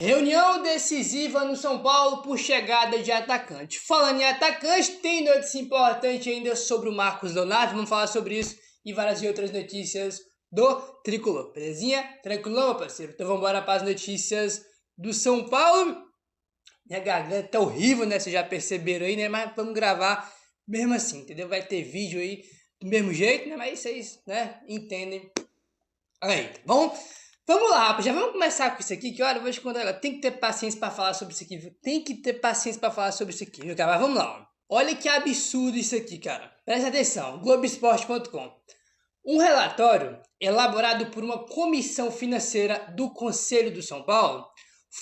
Reunião decisiva no São Paulo por chegada de atacante. Falando em atacante, tem notícia importante ainda sobre o Marcos Leonardo. Vamos falar sobre isso e várias outras notícias do Tricolor. Belezinha? Tranquilão, meu parceiro? Então vamos embora para as notícias do São Paulo. Minha garganta tá horrível, né? Vocês já perceberam aí, né? Mas vamos gravar mesmo assim, entendeu? Vai ter vídeo aí do mesmo jeito, né? Mas vocês, né, entendem. Aí, tá bom? Vamos lá, rapaz, já vamos começar com isso aqui, que olha, eu vou te contar, tem que ter paciência para falar sobre isso aqui, viu? Tem que ter paciência para falar sobre isso aqui, viu, cara? Mas vamos lá, ó. Olha que absurdo isso aqui, cara. Presta atenção, Globoesporte.com. Um relatório elaborado por uma comissão financeira do Conselho do São Paulo,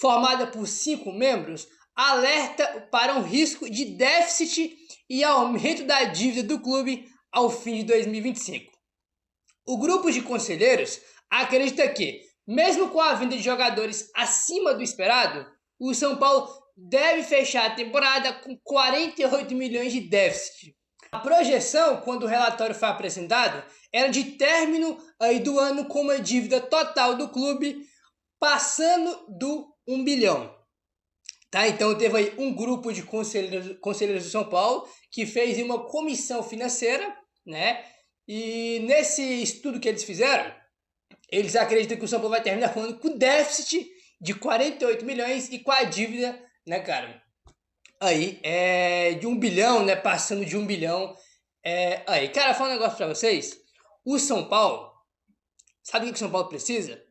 formada por 5 membros, alerta para um risco de déficit e aumento da dívida do clube ao fim de 2025. O grupo de conselheiros acredita que, mesmo com a vinda de jogadores acima do esperado, o São Paulo deve fechar a temporada com 48 milhões de déficit. A projeção, quando o relatório foi apresentado, era de término aí do ano com uma dívida total do clube passando do 1 bilhão. Tá? Então teve aí um grupo de conselheiros do São Paulo que fez uma comissão financeira, né? E nesse estudo que eles fizeram, eles acreditam que o São Paulo vai terminar o ano com déficit de 48 milhões e com a dívida, né, cara? Aí, de 1 bilhão, né? Passando de 1 bilhão. Aí, cara, falar um negócio pra vocês. O São Paulo, sabe o que o São Paulo precisa?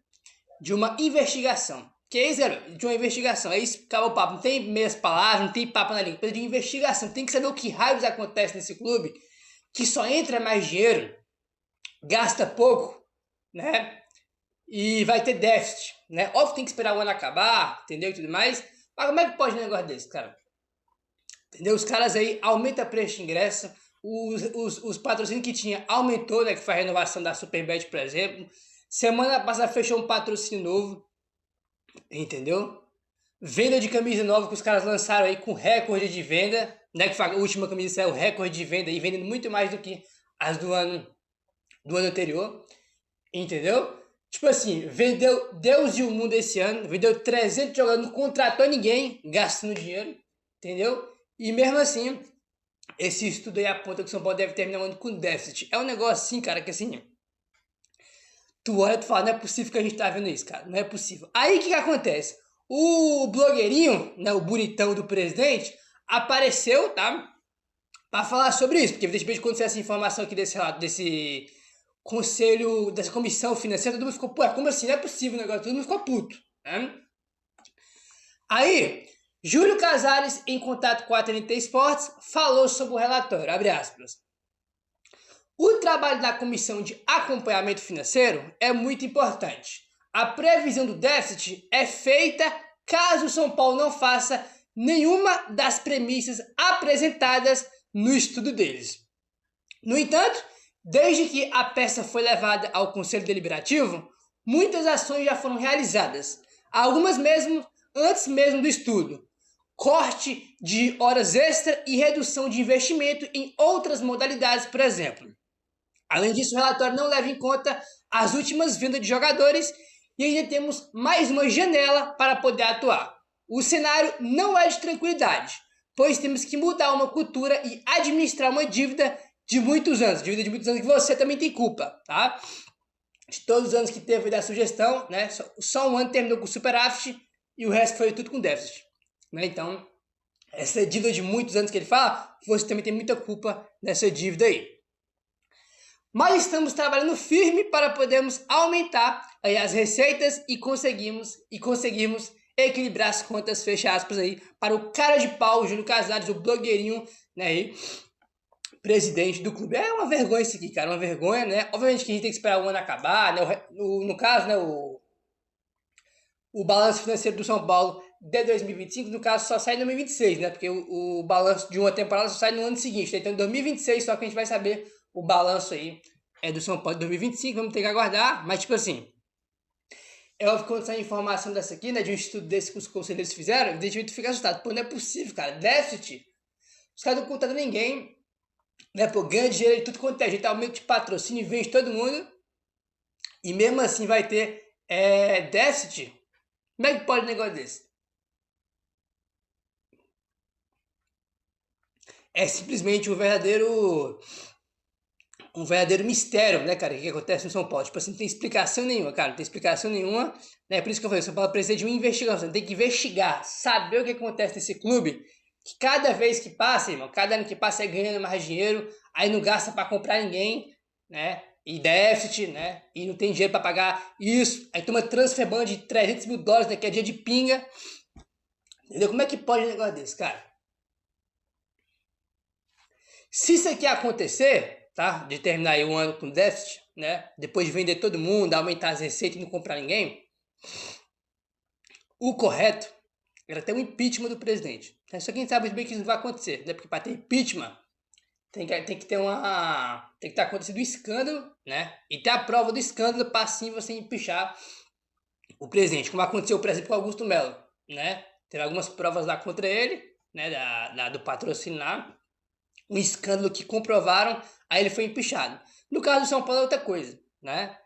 De uma investigação. Que é isso, galera? De uma investigação. É isso, acaba o papo. Não tem meias palavras, não tem papo na língua. Precisa de investigação. Tem que saber o que raios acontece nesse clube, que só entra mais dinheiro, gasta pouco, né? E vai ter déficit, né? Óbvio que tem que esperar o ano acabar, entendeu? E tudo mais. Mas como é que pode um negócio desse, cara? Entendeu? Os caras aí aumentam o preço de ingresso, os patrocínios que tinha aumentou, né? Que foi a renovação da Superbet, por exemplo. Semana passada fechou um patrocínio novo, entendeu? Venda de camisa nova que os caras lançaram aí com recorde de venda, né? Que foi a última camisa saiu recorde de venda e vendendo muito mais do que as do ano anterior, entendeu? Tipo assim, vendeu Deus e o mundo esse ano, vendeu 300 jogadores, não contratou ninguém, gastando dinheiro, entendeu? E mesmo assim, esse estudo aí aponta que o São Paulo deve terminar o ano com déficit. É um negócio assim, cara, que assim, tu olha e tu fala, não é possível que a gente tá vendo isso, cara, não é possível. Aí o que acontece? O blogueirinho, né, o bonitão do presidente, apareceu, tá? Pra falar sobre isso, porque evidentemente quando saiu essa informação aqui desse conselho, dessa comissão financeira, todo mundo ficou, pô, como assim? Não é possível o negócio, todo mundo ficou puto, né? Aí, Júlio Casares, em contato com a TNT Esportes, falou sobre o relatório, abre aspas. O trabalho da comissão de acompanhamento financeiro é muito importante. A previsão do déficit é feita caso o São Paulo não faça nenhuma das premissas apresentadas no estudo deles. No entanto, desde que a peça foi levada ao Conselho Deliberativo, muitas ações já foram realizadas, algumas mesmo antes mesmo do estudo. Corte de horas extra e redução de investimento em outras modalidades, por exemplo. Além disso, o relatório não leva em conta as últimas vendas de jogadores e ainda temos mais uma janela para poder atuar. O cenário não é de tranquilidade, pois temos que mudar uma cultura e administrar uma dívida de muitos anos. Dívida de muitos anos que você também tem culpa, tá? De todos os anos que teve da sugestão, né? Só um ano terminou com superávit e o resto foi tudo com déficit, né? Então, essa dívida de muitos anos que ele fala, você também tem muita culpa nessa dívida aí. Mas estamos trabalhando firme para podermos aumentar aí as receitas e conseguirmos equilibrar as contas, fecha aspas aí, para o cara de pau, Júlio Casares, o blogueirinho, né, aí, presidente do clube. É uma vergonha isso aqui, cara, uma vergonha, né? Obviamente que a gente tem que esperar o ano acabar, né? No caso, né, o balanço financeiro do São Paulo de 2025, no caso, só sai em 2026, né? Porque o balanço de uma temporada só sai no ano seguinte, né? Então em 2026 só que a gente vai saber o balanço aí do São Paulo de 2025, vamos ter que aguardar, mas tipo assim, é óbvio que quando sai informação dessa aqui, né, de um estudo desse que os conselheiros fizeram, evidentemente tu fica assustado, pô, não é possível, cara, déficit, os caras não contratam ninguém, né, pô, ganha dinheiro de tudo quanto é gente, aumento de patrocínio, vende todo mundo, e mesmo assim vai ter déficit, Como é que pode um negócio desse? É simplesmente um verdadeiro mistério, né, cara, o que acontece no São Paulo. Tipo assim, não tem explicação nenhuma, cara, não tem explicação nenhuma, né, por isso que eu falei, o São Paulo precisa de uma investigação, tem que investigar, saber o que acontece nesse clube, que cada vez que passa, irmão, cada ano que passa é ganhando mais dinheiro, aí não gasta para comprar ninguém, né, e déficit, né, e não tem dinheiro para pagar isso, aí toma transfer ban de $300 mil, né, que é dia de pinga, entendeu? Como é que pode um negócio desse, cara? Se isso aqui acontecer, tá? De terminar aí um ano com déficit, né? Depois de vender todo mundo, aumentar as receitas e não comprar ninguém, o correto era ter um impeachment do presidente. Só que a gente sabe bem que isso não vai acontecer, né? Porque para ter impeachment tem que ter uma. Tem que ter acontecido um escândalo, né? E ter a prova do escândalo para assim você impeachar o presidente. Como aconteceu, por exemplo, com Augusto Melo, né? Teve algumas provas lá contra ele, né? Do patrocínio lá, um escândalo que comprovaram, aí ele foi empichado. No caso do São Paulo é outra coisa, né?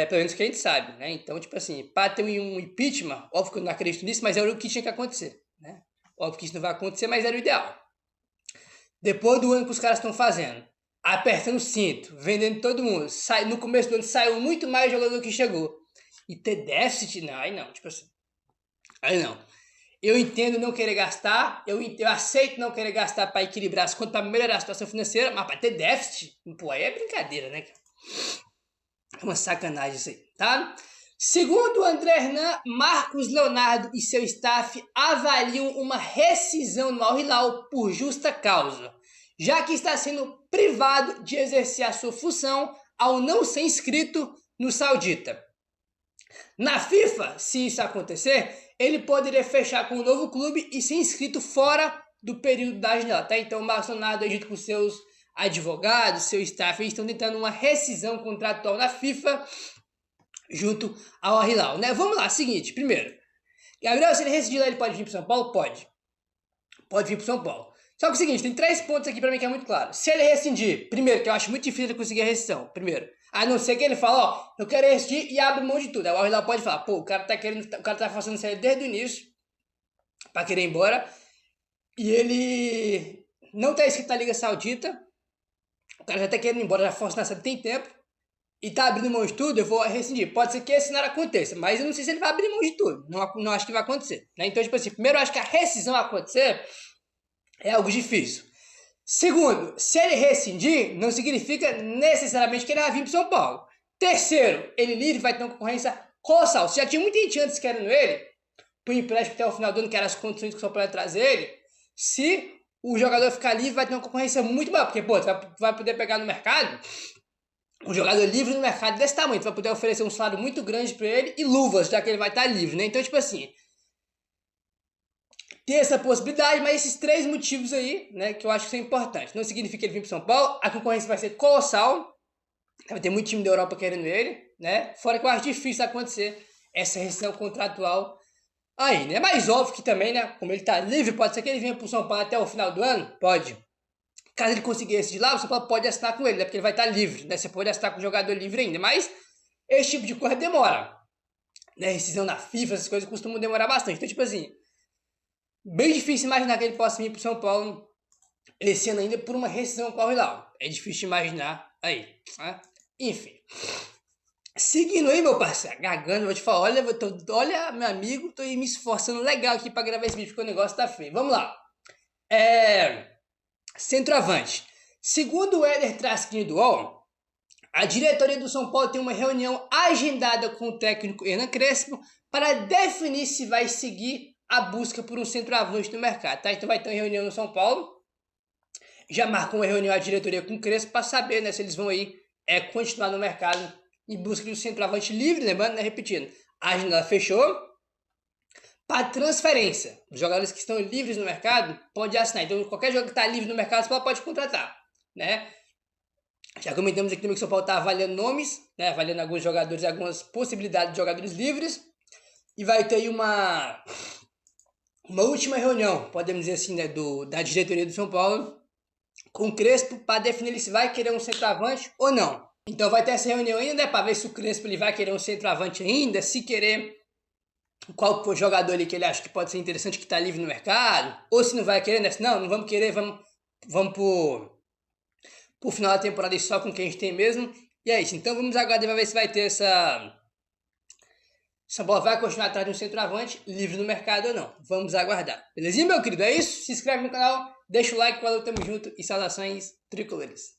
Pelo menos que a gente sabe, né? Então, tipo assim, para ter um impeachment, óbvio que eu não acredito nisso, mas era o que tinha que acontecer, né? Óbvio que isso não vai acontecer, mas era o ideal. Depois do ano que os caras estão fazendo, apertando o cinto, vendendo todo mundo, no começo do ano saiu muito mais jogador que chegou. E ter déficit, não, aí não, tipo assim. Aí não. Eu entendo não querer gastar, eu aceito não querer gastar para equilibrar as contas, para melhorar a situação financeira, mas para ter déficit, pô, aí é brincadeira, né, cara? É uma sacanagem isso aí, tá? Segundo André Hernan, Marcos Leonardo e seu staff avaliam uma rescisão no Al Hilal por justa causa, já que está sendo privado de exercer a sua função ao não ser inscrito no Saudita. Na FIFA, se isso acontecer, ele poderia fechar com um novo clube e ser inscrito fora do período da janela, tá? Então o Marcos Leonardo, junto com seus advogados, seu staff, eles estão tentando uma rescisão contratual na FIFA junto ao Al Hilal, né? Vamos lá, seguinte, primeiro, Gabriel, se ele rescindir lá, ele pode vir para São Paulo? Pode. Pode vir para São Paulo. Só que é o seguinte, tem 3 pontos aqui para mim que é muito claro. Se ele rescindir, primeiro, que eu acho muito difícil ele conseguir a rescisão, primeiro, a não ser que ele fale, ó, eu quero rescindir e abre mão de tudo. Aí o Al Hilal pode falar, pô, o cara tá fazendo isso aí desde o início, para querer ir embora, e ele não tá inscrito na Liga Saudita, o cara já tá querendo ir embora, já força nessa tem tempo, e tá abrindo mão de tudo, eu vou rescindir. Pode ser que esse cenário aconteça, mas eu não sei se ele vai abrir mão de tudo. Não acho que vai acontecer, né? Então, tipo assim, primeiro eu acho que a rescisão acontecer é algo difícil. Segundo, se ele rescindir, não significa necessariamente que ele vai vir para São Paulo. Terceiro, ele livre vai ter uma concorrência colossal. Se já tinha muita gente antes querendo ele, pro empréstimo até o final do ano, que eram as condições que o São Paulo ia trazer ele, se o jogador ficar livre, vai ter uma concorrência muito maior, porque, pô, tu vai poder pegar no mercado um jogador livre no mercado desse tamanho, tu vai poder oferecer um salário muito grande para ele e luvas, já que ele vai estar livre, né? Então, tipo assim, ter essa possibilidade, mas esses 3 motivos aí, né, que eu acho que são importantes. Não significa que ele vir para São Paulo, a concorrência vai ser colossal, vai ter muito time da Europa querendo ele, né? Fora que eu acho difícil acontecer essa rescisão contratual aí, né? Mas óbvio que também, né, como ele tá livre, pode ser que ele venha para o São Paulo até o final do ano? Pode. Caso ele conseguir esse de lá, você pode assinar com ele, né? Porque ele vai estar livre, né? Você pode assinar com o jogador livre ainda, mas esse tipo de coisa demora, né? Rescisão na FIFA, essas coisas costumam demorar bastante. Então, tipo assim, bem difícil imaginar que ele possa vir para São Paulo esse ano ainda por uma rescisão com o Al Hilal. É difícil de imaginar aí, né? Enfim. Seguindo aí, meu parceiro, garganta, vou te falar, olha, meu amigo, tô me esforçando legal aqui para gravar esse vídeo, porque o negócio tá feio. Vamos lá. Centroavante. Segundo o Éder Traskini do UOL, a diretoria do São Paulo tem uma reunião agendada com o técnico Hernan Crespo para definir se vai seguir a busca por um centroavante no mercado, tá? Então vai ter uma reunião no São Paulo, já marcou uma reunião a diretoria com o Crespo para saber, né, se eles vão aí continuar no mercado em busca de um centroavante livre, lembrando, né, repetindo, a agenda fechou. Para transferência, os jogadores que estão livres no mercado pode assinar. Então, qualquer jogador que está livre no mercado, você pode contratar, né? Já comentamos aqui também que o São Paulo está avaliando nomes, né? Avaliando alguns jogadores, algumas possibilidades de jogadores livres. E vai ter aí uma última reunião, podemos dizer assim, né, da diretoria do São Paulo com o Crespo para definir se vai querer um centroavante ou não. Então vai ter essa reunião ainda, né, para ver se o Crespo ele vai querer um centroavante ainda, se querer qual jogador ali que ele acha que pode ser interessante, que tá livre no mercado, ou se não vai querer, né? Não vamos querer, vamos pro final da temporada e só com quem a gente tem mesmo. E é isso, então vamos aguardar pra ver se vai ter essa... São Paulo vai continuar atrás de um centroavante livre no mercado ou não. Vamos aguardar. Belezinha, meu querido? É isso? Se inscreve no canal, deixa o like, valeu, tamo junto e saudações tricolores.